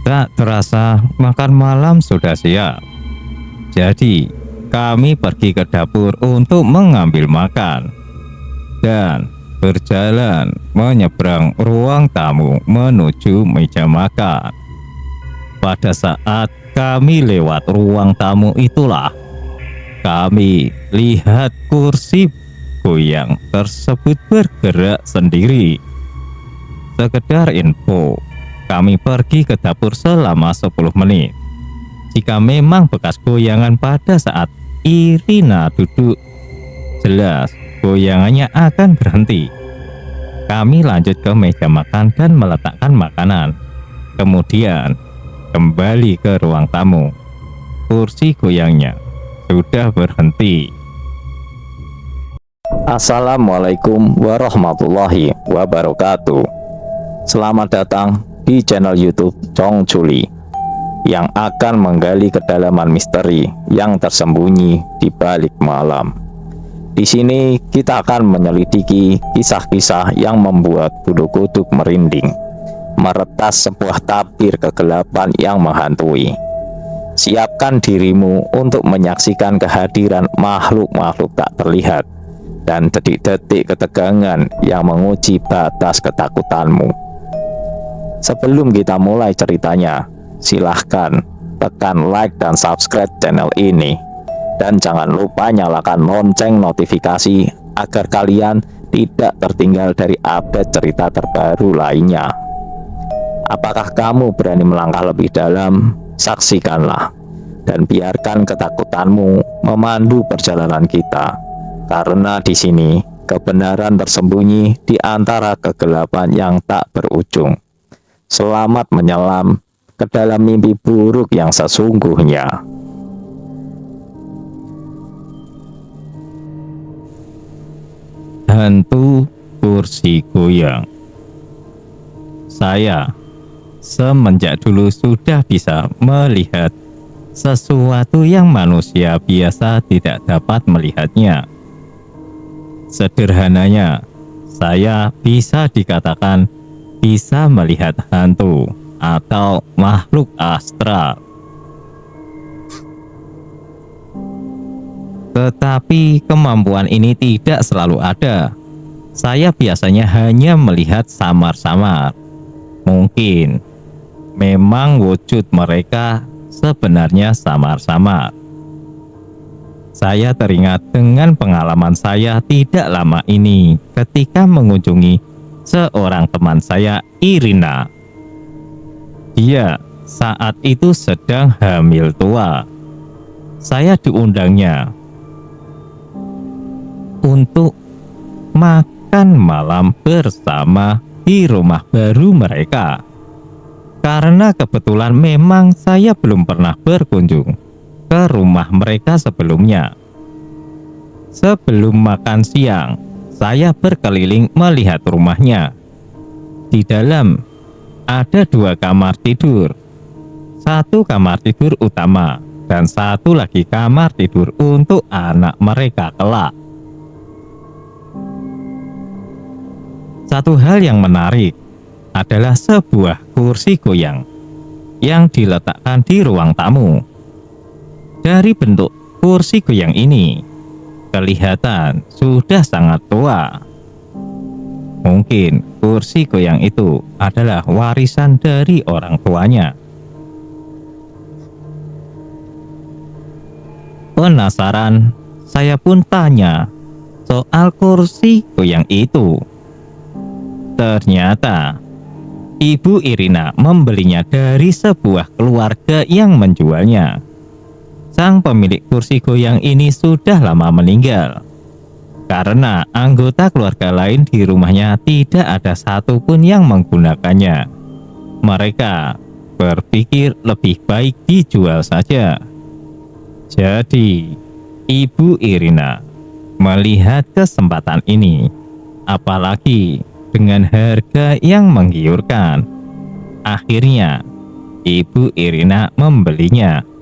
Tak terasa makan malam sudah siap. Jadi kami pergi ke dapur untuk mengambil makan dan berjalan menyeberang ruang tamu menuju meja makan. Pada saat kami lewat ruang tamu itulah kami lihat kursi goyang tersebut bergerak sendiri. Sekedar info, kami pergi ke dapur selama 10 menit. Jika memang bekas goyangan pada saat Irina duduk, jelas goyangannya akan berhenti. Kami lanjut ke meja makan dan meletakkan makanan. Kemudian kembali ke ruang tamu. Kursi goyangnya sudah berhenti. Assalamualaikum warahmatullahi wabarakatuh. Selamat datang di channel YouTube Chong Chuli yang akan menggali kedalaman misteri yang tersembunyi di balik malam. Di sini kita akan menyelidiki kisah-kisah yang membuat bulu kuduk merinding, meretas sebuah tabir kegelapan yang menghantui. Siapkan dirimu untuk menyaksikan kehadiran makhluk-makhluk tak terlihat dan detik-detik ketegangan yang menguji batas ketakutanmu. Sebelum kita mulai ceritanya, silahkan tekan like dan subscribe channel ini. Dan jangan lupa nyalakan lonceng notifikasi agar kalian tidak tertinggal dari update cerita terbaru lainnya. Apakah kamu berani melangkah lebih dalam? Saksikanlah dan biarkan ketakutanmu memandu perjalanan kita. Karena di sini kebenaran tersembunyi di antara kegelapan yang tak berujung. Selamat menyelam ke dalam mimpi buruk yang sesungguhnya. Hantu kursi goyang. Saya semenjak dulu sudah bisa melihat sesuatu yang manusia biasa tidak dapat melihatnya. Sederhananya, saya bisa dikatakan bisa melihat hantu atau makhluk astral. Tetapi kemampuan ini tidak selalu ada. Saya biasanya hanya melihat samar-samar. Mungkin memang wujud mereka sebenarnya samar-samar. Saya teringat dengan pengalaman saya tidak lama ini ketika mengunjungi seorang teman saya, Irina. Dia saat itu sedang hamil tua. Saya diundangnya untuk makan malam bersama di rumah baru mereka. Karena kebetulan memang saya belum pernah berkunjung ke rumah mereka sebelumnya. Sebelum makan siang, saya berkeliling melihat rumahnya. Di dalam ada 2 kamar tidur. 1 kamar tidur utama dan 1 lagi kamar tidur untuk anak mereka kelak. Satu hal yang menarik adalah sebuah kursi goyang yang diletakkan di ruang tamu. Dari bentuk kursi goyang ini, kelihatan sudah sangat tua. Mungkin kursi goyang itu adalah warisan dari orang tuanya. Penasaran, saya pun tanya soal kursi goyang itu. Ternyata Ibu Irina membelinya dari sebuah keluarga yang menjualnya. Sang pemilik kursi goyang ini sudah lama meninggal. Karena anggota keluarga lain di rumahnya tidak ada satupun yang menggunakannya. Mereka berpikir lebih baik dijual saja. Jadi, Ibu Irina melihat kesempatan ini, apalagi dengan harga yang menggiurkan. Akhirnya, Ibu Irina membelinya.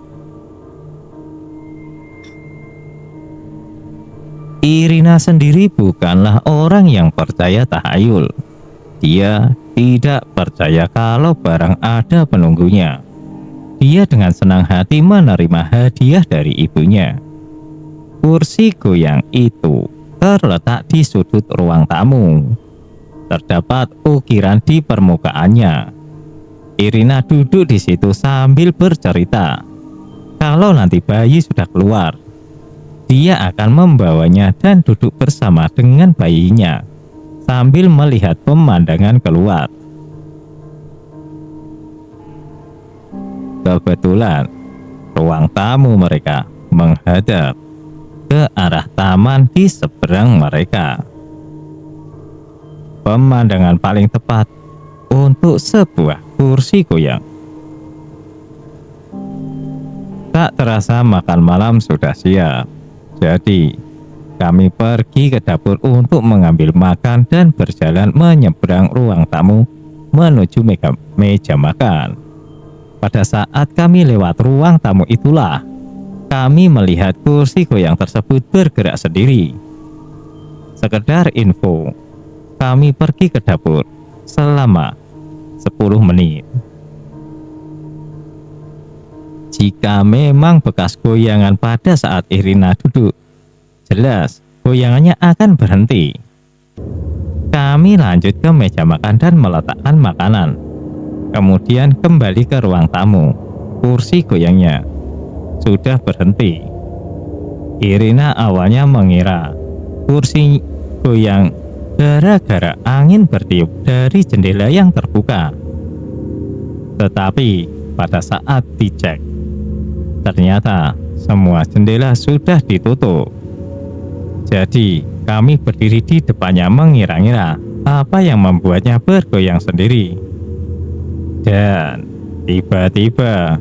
Irina sendiri bukanlah orang yang percaya tahayul. Dia tidak percaya kalau barang ada penunggunya. Dia dengan senang hati menerima hadiah dari ibunya. Kursi goyang itu terletak di sudut ruang tamu. Terdapat ukiran di permukaannya. Irina duduk di situ sambil bercerita. Kalau nanti bayi sudah keluar, dia akan membawanya dan duduk bersama dengan bayinya sambil melihat pemandangan keluar. Kebetulan ruang tamu mereka menghadap ke arah taman di seberang mereka. Pemandangan paling tepat untuk sebuah kursi goyang. Tak terasa makan malam sudah siap. Jadi kami pergi ke dapur untuk mengambil makan dan berjalan menyeberang ruang tamu menuju meja makan. Pada saat kami lewat ruang tamu itulah kami melihat kursi goyang tersebut bergerak sendiri. Sekedar info, kami pergi ke dapur selama 10 menit. Jika memang bekas goyangan pada saat Irina duduk, jelas goyangannya akan berhenti. Kami lanjut ke meja makan dan meletakkan makanan. Kemudian kembali ke ruang tamu. Kursi goyangnya sudah berhenti. Irina awalnya mengira kursi goyang gara-gara angin bertiup dari jendela yang terbuka. Tetapi pada saat dicek, ternyata semua jendela sudah ditutup. Jadi kami berdiri di depannya mengira-ngira apa yang membuatnya bergoyang sendiri. Dan tiba-tiba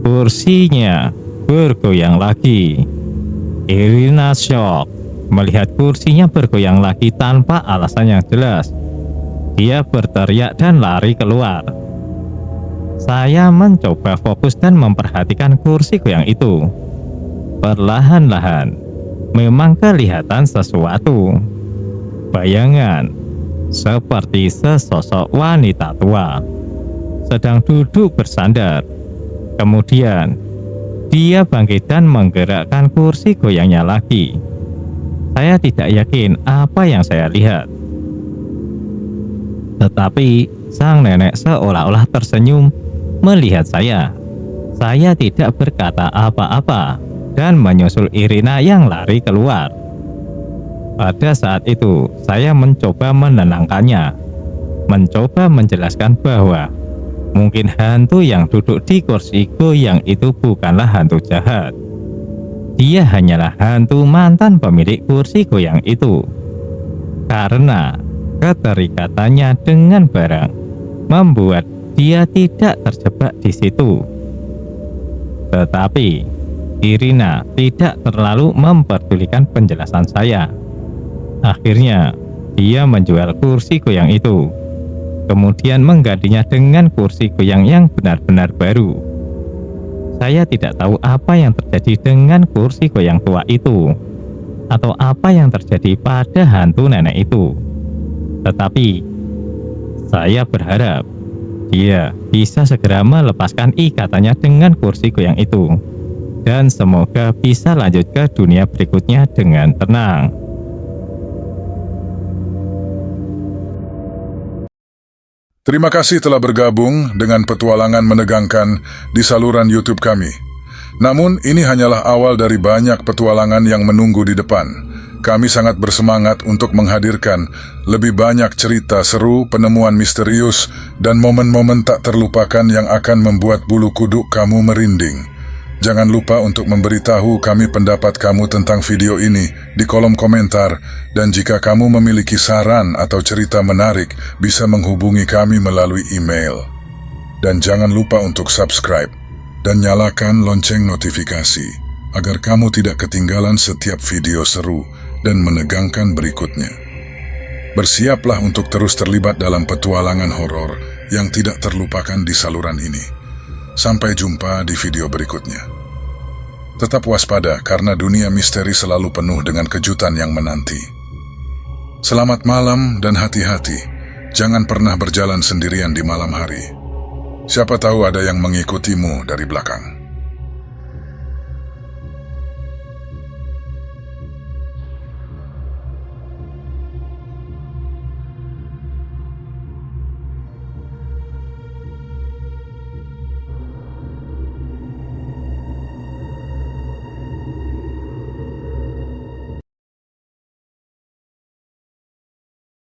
kursinya bergoyang lagi. Irina shock melihat kursinya bergoyang lagi tanpa alasan yang jelas. Dia berteriak dan lari keluar. Saya mencoba fokus dan memperhatikan kursi goyang itu. Perlahan-lahan memang kelihatan sesuatu. Bayangan seperti sesosok wanita tua sedang duduk bersandar. Kemudian dia bangkit dan menggerakkan kursi goyangnya lagi. Saya tidak yakin apa yang saya lihat. Tetapi sang nenek seolah-olah tersenyum melihat saya. Saya tidak berkata apa-apa dan menyusul Irina yang lari keluar. Pada saat itu, saya mencoba menenangkannya, mencoba menjelaskan bahwa mungkin hantu yang duduk di kursi goyang itu bukanlah hantu jahat. Dia hanyalah hantu mantan pemilik kursi goyang itu. Karena keterikatannya dengan barang membuat dia tidak terjebak di situ. Tetapi Irina tidak terlalu memperdulikan penjelasan saya. Akhirnya dia menjual kursi goyang itu, kemudian menggantinya dengan kursi goyang yang benar-benar baru. Saya tidak tahu apa yang terjadi dengan kursi goyang tua itu, atau apa yang terjadi pada hantu nenek itu. Tetapi saya berharap dia bisa segera melepaskan ikatannya dengan kursi goyang itu, dan semoga bisa lanjut ke dunia berikutnya dengan tenang. Terima kasih telah bergabung dengan petualangan menegangkan di saluran YouTube kami. Namun, ini hanyalah awal dari banyak petualangan yang menunggu di depan. Kami sangat bersemangat untuk menghadirkan lebih banyak cerita seru, penemuan misterius, dan momen-momen tak terlupakan yang akan membuat bulu kuduk kamu merinding. Jangan lupa untuk memberitahu kami pendapat kamu tentang video ini di kolom komentar, dan jika kamu memiliki saran atau cerita menarik, bisa menghubungi kami melalui email. Dan jangan lupa untuk subscribe dan nyalakan lonceng notifikasi agar kamu tidak ketinggalan setiap video seru dan menegangkan berikutnya. Bersiaplah untuk terus terlibat dalam petualangan horor yang tidak terlupakan di saluran ini. Sampai jumpa di video berikutnya. Tetap waspada karena dunia misteri selalu penuh dengan kejutan yang menanti. Selamat malam dan hati-hati. Jangan pernah berjalan sendirian di malam hari. Siapa tahu ada yang mengikutimu dari belakang.